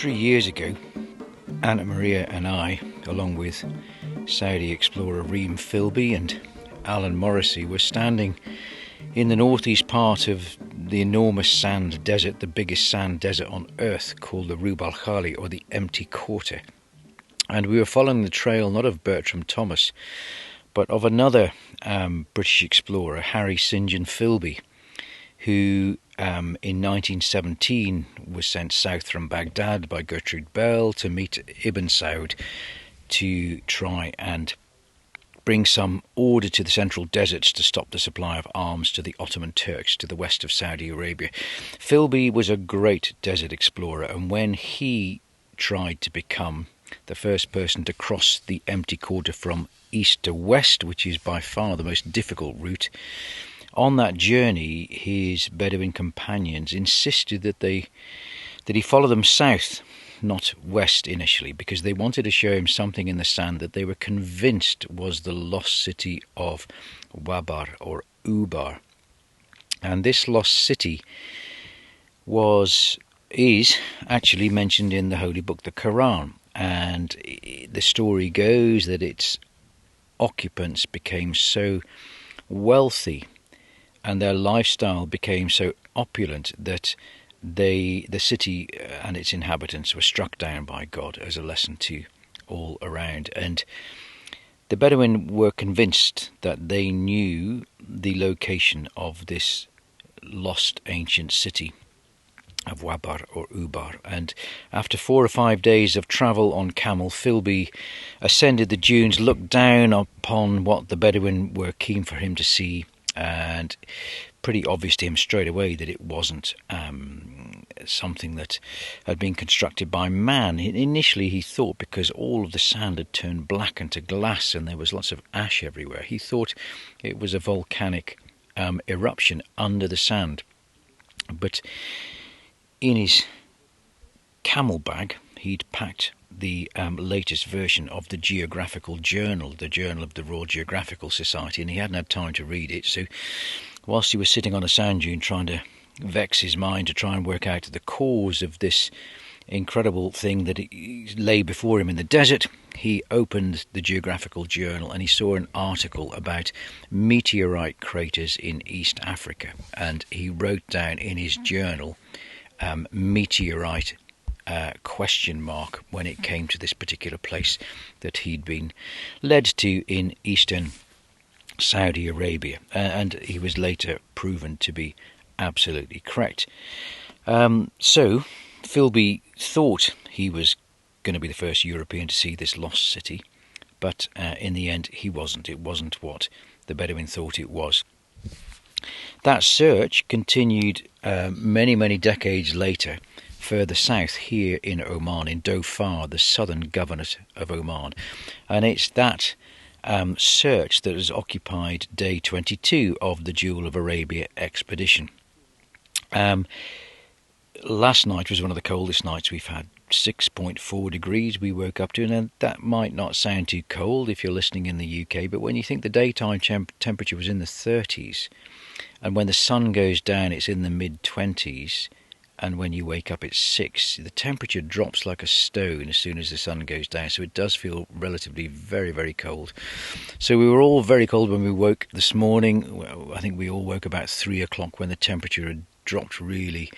3 years ago, Anna Maria and I, along with Saudi explorer Reem Philby and Alan Morrissey, were standing in the northeast part of the enormous sand desert, the biggest sand desert on earth, called the Rub al Kahli, or the Empty Quarter. And we were following the trail not of Bertram Thomas, but of another British explorer, Harry St John Philby, who in 1917 was sent south from Baghdad by Gertrude Bell to meet Ibn Saud to try and bring some order to the central deserts to stop the supply of arms to the Ottoman Turks to the west of Saudi Arabia. Philby was a great desert explorer, and when he tried to become the first person to cross the Empty Quarter from east to west, which is by far the most difficult route, on that journey his Bedouin companions insisted that he follow them south, not west initially, because they wanted to show him something in the sand that they were convinced was the lost city of Ubar or Ubar. And this lost city is actually mentioned in the holy book, the Quran, and the story goes that its occupants became so wealthy and their lifestyle became so opulent that the city and its inhabitants were struck down by God as a lesson to all around. And the Bedouin were convinced that they knew the location of this lost ancient city of Wabar or Ubar. And after 4 or 5 days of travel on camel, Philby ascended the dunes, looked down upon what the Bedouin were keen for him to see, and pretty obvious to him straight away that it wasn't something that had been constructed by man. Initially he thought, because all of the sand had turned black into glass and there was lots of ash everywhere, he thought it was a volcanic eruption under the sand. But in his camel bag he'd packed the latest version of the Geographical Journal, the Journal of the Royal Geographical Society, and he hadn't had time to read it. So whilst he was sitting on a sand dune trying to vex his mind to try and work out the cause of this incredible thing that lay before him in the desert, he opened the Geographical Journal and he saw an article about meteorite craters in East Africa, and he wrote down in his journal meteorite question mark when it came to this particular place that he'd been led to in eastern Saudi Arabia, and he was later proven to be absolutely correct. So Philby thought he was going to be the first European to see this lost city, but in the end he wasn't. It wasn't what the Bedouin thought it was. That search continued many decades later, further south here in Oman, in Dhofar, the southern governorate of Oman. And it's that search that has occupied day 22 of the Jewel of Arabia expedition. Last night was one of the coldest nights we've had. 6.4 degrees we woke up to, and that might not sound too cold if you're listening in the UK, but when you think the daytime temperature was in the 30s, and when the sun goes down it's in the mid-20s, and when you wake up it's 6, the temperature drops like a stone as soon as the sun goes down, so it does feel relatively very cold. So we were all very cold when we woke this morning. I think we all woke about 3 o'clock when the temperature had dropped really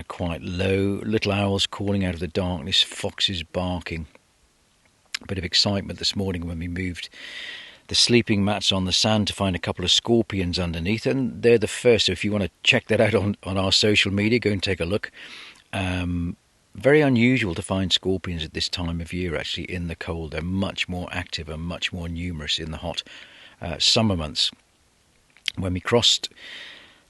quite low. Little owls calling out of the darkness, foxes barking. A bit of excitement this morning when we moved the sleeping mats on the sand to find a couple of scorpions underneath, and they're the first. So if you want to check that out on our social media, go and take a look. Very unusual to find scorpions at this time of year actually in the cold. They're much more active and much more numerous in the hot summer months. When we crossed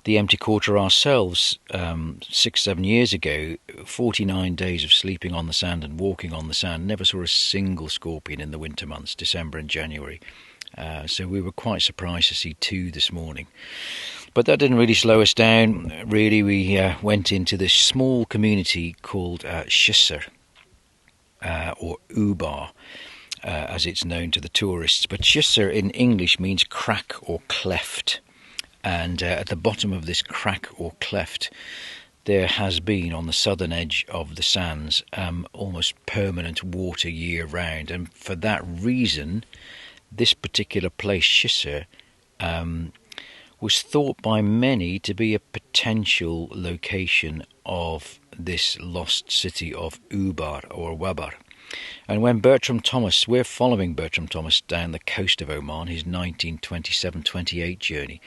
the Empty Quarter ourselves 6-7 years ago, 49 days of sleeping on the sand and walking on the sand, never saw a single scorpion in the winter months, December and January. So we were quite surprised to see 2 this morning. But that didn't really slow us down. Really, we went into this small community called Shisser, or Ubar, as it's known to the tourists. But Shisser in English means crack or cleft. And at the bottom of this crack or cleft, there has been on the southern edge of the sands almost permanent water year round, and for that reason this particular place, Shisir, was thought by many to be a potential location of this lost city of Ubar or Wabar. And when we're following Bertram Thomas down the coast of Oman, his 1927-28 journey.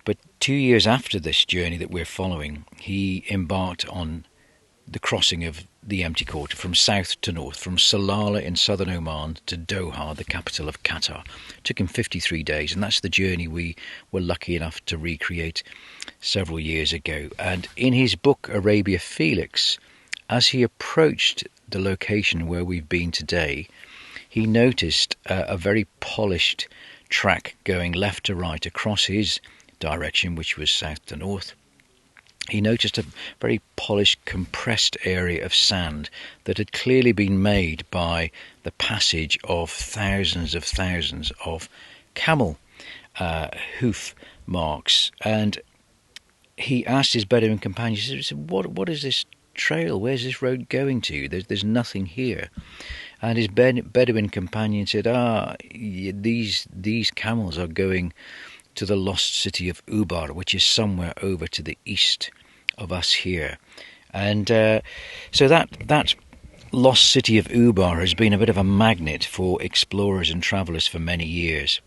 But 2 years after this journey that we're following, he embarked on the crossing of the empty quarter from south to north, from Salalah in southern Oman to Doha, the capital of Qatar. It took him 53 days, and that's the journey we were lucky enough to recreate several years ago. And in his book, Arabia Felix, as he approached the location where we've been today, he noticed a very polished track going left to right across his direction, which was south to north. He noticed a very polished, compressed area of sand that had clearly been made by the passage of thousands of camel hoof marks. And he asked his Bedouin companions, he said, what is this trail? Where's this road going to? There's nothing here. And his Bedouin companion said, these camels are going to the lost city of Ubar, which is somewhere over to the east of us here. And so that lost city of Ubar has been a bit of a magnet for explorers and travellers for many years.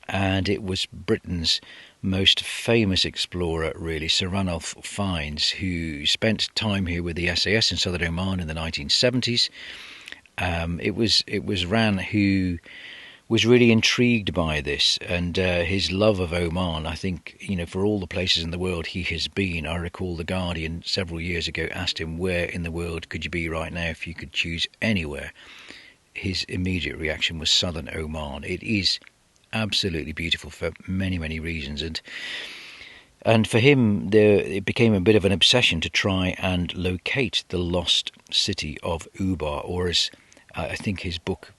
And it was Britain's most famous explorer, really, Sir Ranulph Fiennes, who spent time here with the SAS in southern Oman in the 1970s. It was Ran who was really intrigued by this, and his love of Oman. I think, for all the places in the world he has been, I recall The Guardian several years ago asked him, where in the world could you be right now if you could choose anywhere? His immediate reaction was southern Oman. It is absolutely beautiful for many, many reasons, and for him it became a bit of an obsession to try and locate the lost city of Ubar, or as I think his book,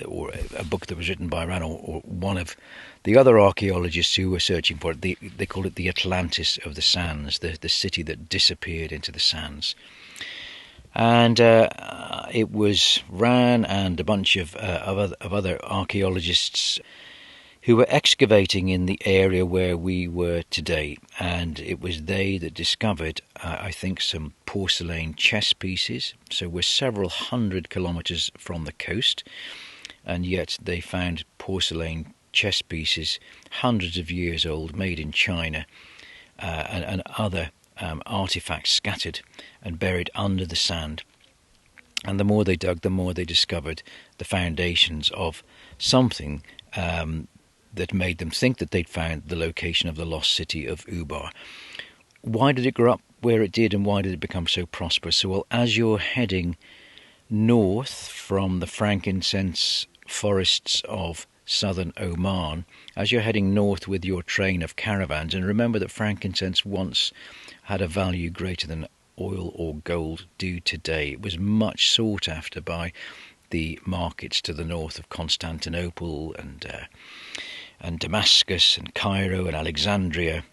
or a book that was written by Ran, or one of the other archaeologists who were searching for it, they call it the Atlantis of the sands, the city that disappeared into the sands. And it was Ran and a bunch of other archaeologists who were excavating in the area where we were today, and it was they that discovered, I think, some porcelain chess pieces. So we're several hundred kilometres from the coast, and yet they found porcelain chess pieces hundreds of years old, made in China, and other artefacts scattered and buried under the sand. And the more they dug, the more they discovered the foundations of something that made them think that they'd found the location of the lost city of Ubar. Why did it grow up where it did, and why did it become so prosperous? So, well, as you're heading north from the frankincense forests of southern Oman, as you're heading north with your train of caravans, and remember that frankincense once had a value greater than oil or gold do today. It was much sought after by the markets to the north of Constantinople and Damascus and Cairo and Alexandria.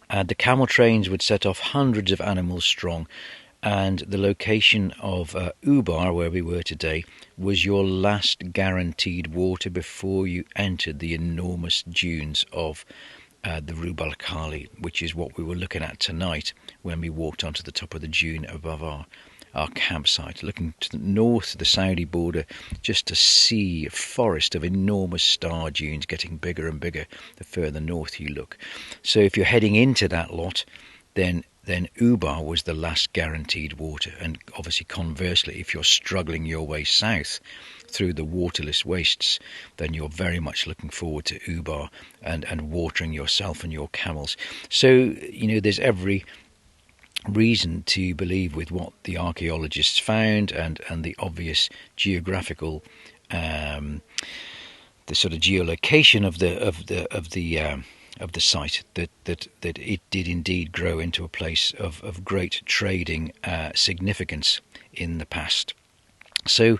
And the camel trains would set off hundreds of animals strong, and the location of Ubar, where we were today, was your last guaranteed water before you entered the enormous dunes of the Rub al Kahli, which is what we were looking at tonight when we walked onto the top of the dune above our campsite, looking to the north, the Saudi border, just to see a forest of enormous star dunes getting bigger and bigger the further north you look. So if you're heading into that lot, then Ubar was the last guaranteed water. And obviously, conversely, if you're struggling your way south through the waterless wastes, then you're very much looking forward to Ubar and watering yourself and your camels. So, there's every reason to believe, with what the archaeologists found and the obvious geographical, the sort of geolocation of the site, that it did indeed grow into a place of great trading significance in the past. So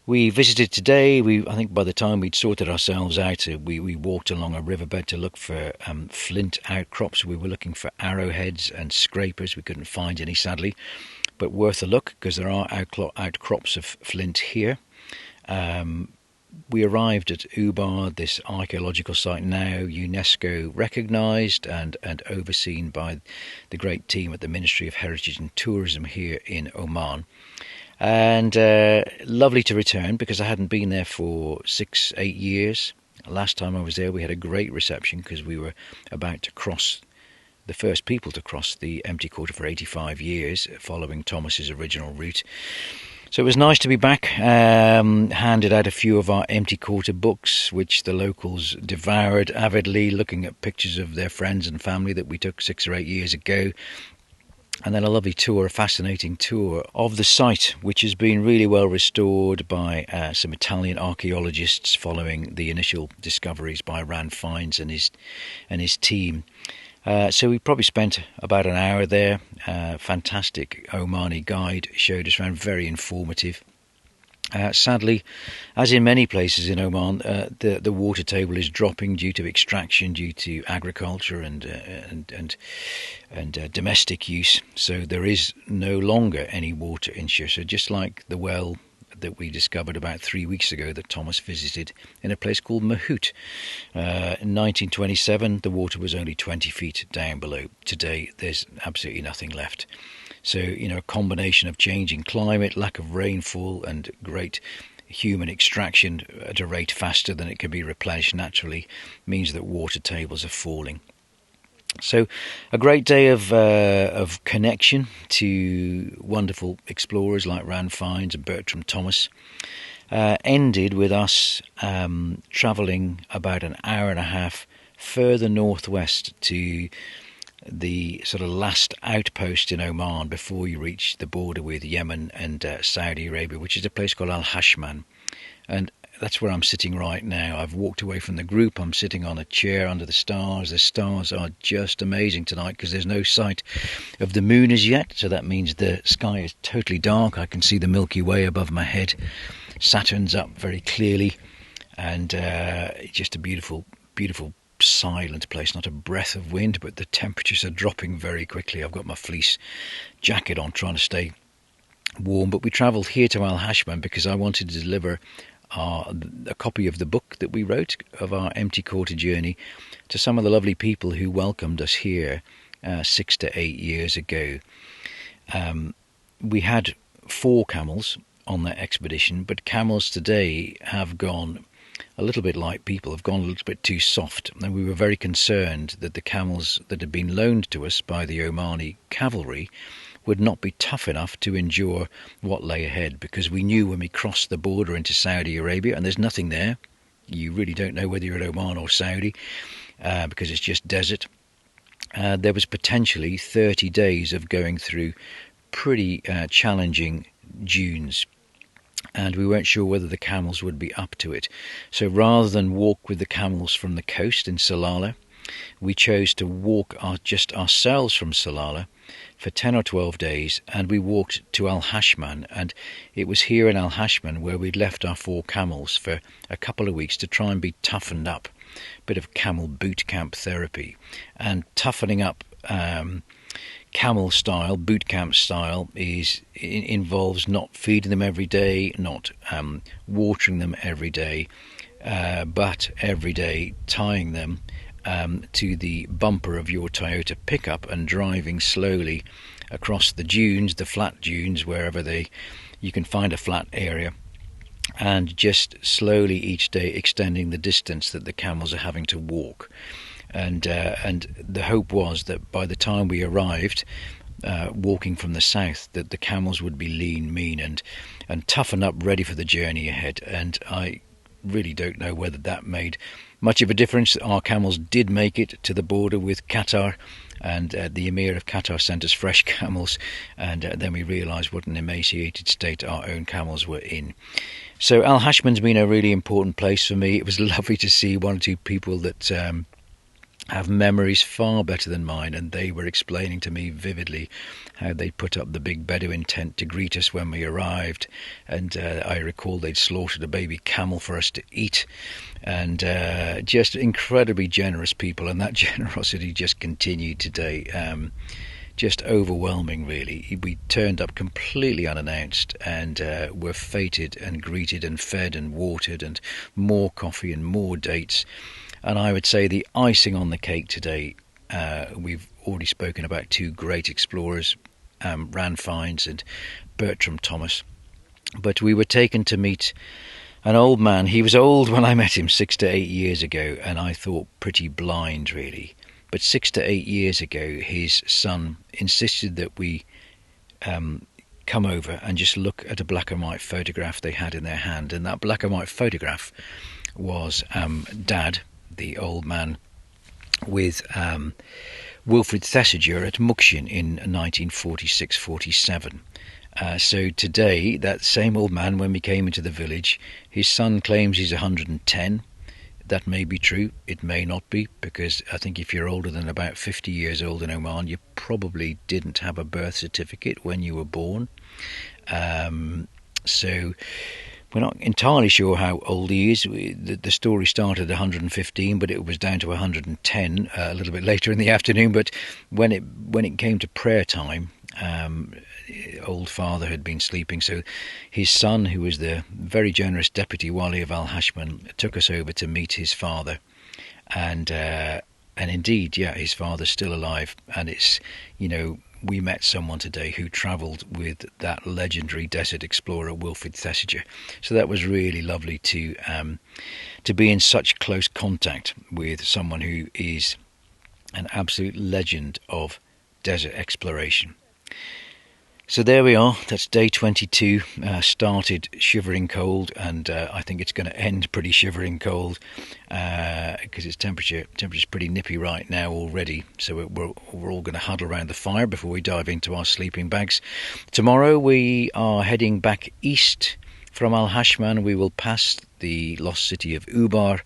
We visited today. I think by the time we'd sorted ourselves out, we walked along a riverbed to look for flint outcrops. We were looking for arrowheads and scrapers. We couldn't find any, sadly, but worth a look because there are outcrops of flint here. We arrived at Ubar, this archaeological site now UNESCO recognised and overseen by the great team at the Ministry of Heritage and Tourism here in Oman. And lovely to return because I hadn't been there for 6-8 years. Last time I was there we had a great reception because we were about to cross, the first people to cross the empty quarter for 85 years following Thomas's original route. So it was nice to be back. Handed out a few of our empty quarter books, which the locals devoured avidly, looking at pictures of their friends and family that we took 6 or 8 years ago. And then a lovely tour, a fascinating tour of the site, which has been really well restored by some Italian archaeologists following the initial discoveries by Ranulph Fiennes and his team. So we probably spent about an hour there. Fantastic Omani guide showed us around, very informative. Sadly, as in many places in Oman, the water table is dropping due to extraction, due to agriculture and domestic use. So there is no longer any water in Shire. So just like the well that we discovered about 3 weeks ago that Thomas visited in a place called Mahout. In 1927, the water was only 20 feet down below. Today, there's absolutely nothing left. So, a combination of changing climate, lack of rainfall, and great human extraction at a rate faster than it can be replenished naturally means that water tables are falling. So a great day of connection to wonderful explorers like Ranulph Fiennes and Bertram Thomas. Ended with us travelling about an hour and a half further northwest to the sort of last outpost in Oman before you reach the border with Yemen and Saudi Arabia, which is a place called Al Hashman. And that's where I'm sitting right now. I've walked away from the group. I'm sitting on a chair under the stars. The stars are just amazing tonight because there's no sight of the moon as yet. So that means the sky is totally dark. I can see the Milky Way above my head. Saturn's up very clearly. And it's just a beautiful, beautiful, silent place. Not a breath of wind, but the temperatures are dropping very quickly. I've got my fleece jacket on trying to stay warm. But we travelled here to Al Hashman because I wanted to deliver a copy of the book that we wrote of our empty quarter journey to some of the lovely people who welcomed us here 6 to 8 years ago. We had 4 camels on that expedition, but camels today have gone a little bit like people, have gone a little bit too soft, and we were very concerned that the camels that had been loaned to us by the Omani cavalry would not be tough enough to endure what lay ahead, because we knew when we crossed the border into Saudi Arabia, and there's nothing there, you really don't know whether you're in Oman or Saudi, because it's just desert, there was potentially 30 days of going through pretty challenging dunes, and we weren't sure whether the camels would be up to it. So rather than walk with the camels from the coast in Salalah, we chose to walk just ourselves from Salalah for 10 or 12 days, and we walked to Al Hashman, and it was here in Al Hashman where we'd left our 4 camels for a couple of weeks to try and be toughened up. Bit of camel boot camp therapy, and toughening up camel style, boot camp style, involves not feeding them every day, not watering them every day, but every day tying them to the bumper of your Toyota pickup and driving slowly across the dunes, the flat dunes, wherever you can find a flat area, and just slowly each day extending the distance that the camels are having to walk. And the hope was that by the time we arrived, walking from the south, that the camels would be lean, mean, and toughened up, ready for the journey ahead. And I really don't know whether that made much of a difference. Our camels did make it to the border with Qatar, and the Emir of Qatar sent us fresh camels, and then we realised what an emaciated state our own camels were in. So Al Hashman's been a really important place for me. It was lovely to see 1 or 2 people that have memories far better than mine, and they were explaining to me vividly how they put up the big Bedouin tent to greet us when we arrived, and I recall they'd slaughtered a baby camel for us to eat, and just incredibly generous people, and that generosity just continued today. Just overwhelming, really. We turned up completely unannounced and were feted and greeted and fed and watered, and more coffee and more dates. And I would say the icing on the cake today, we've already spoken about two great explorers, Ranulph Fiennes and Bertram Thomas. But we were taken to meet an old man. He was old when I met him 6 to 8 years ago, and I thought pretty blind, really. But 6 to 8 years ago, his son insisted that we come over and just look at a black and white photograph they had in their hand. And that black and white photograph was Dad, the old man, with Wilfred Thesinger at Muxin in 1946-47. So today, that same old man, when we came into the village, his son claims he's 110. That may be true, it may not be, because I think if you're older than about 50 years old in Oman, you probably didn't have a birth certificate when you were born. So we're not entirely sure how old he is. The story started at 115, but it was down to 110 a little bit later in the afternoon. But when it came to prayer time, old father had been sleeping, so his son, who was the very generous deputy wali of Al Hashman, took us over to meet his father, and indeed, yeah, his father's still alive, and it's, we met someone today who travelled with that legendary desert explorer Wilfred Thesinger, so that was really lovely to be in such close contact with someone who is an absolute legend of desert exploration. So there we are, that's day 22, started shivering cold, and I think it's going to end pretty shivering cold, because its temperature's pretty nippy right now already, so we're all going to huddle around the fire before we dive into our sleeping bags. Tomorrow we are heading back east from Al Hashman. We will pass the lost city of Ubar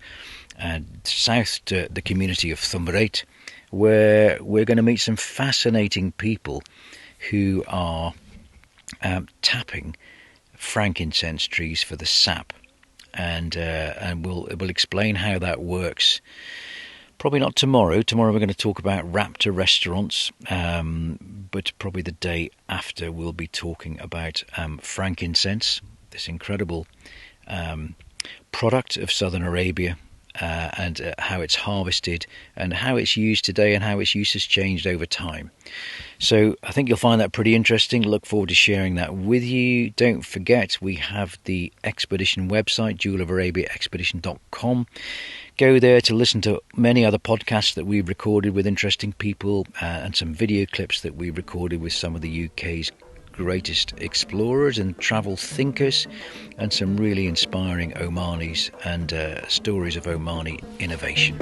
and south to the community of Thumrait, where we're going to meet some fascinating people who are tapping frankincense trees for the sap, and we'll explain how that works. Probably not tomorrow. Tomorrow we're going to talk about raptor restaurants, but probably the day after we'll be talking about frankincense, this incredible product of southern Arabia, and how it's harvested and how it's used today and how its use has changed over time. So I think you'll find that pretty interesting. Look forward to sharing that with you. Don't forget, we have the expedition website, jewelofarabiaexpedition.com. Go there to listen to many other podcasts that we've recorded with interesting people, and some video clips that we recorded with some of the UK's greatest explorers and travel thinkers, and some really inspiring Omanis and stories of Omani innovation.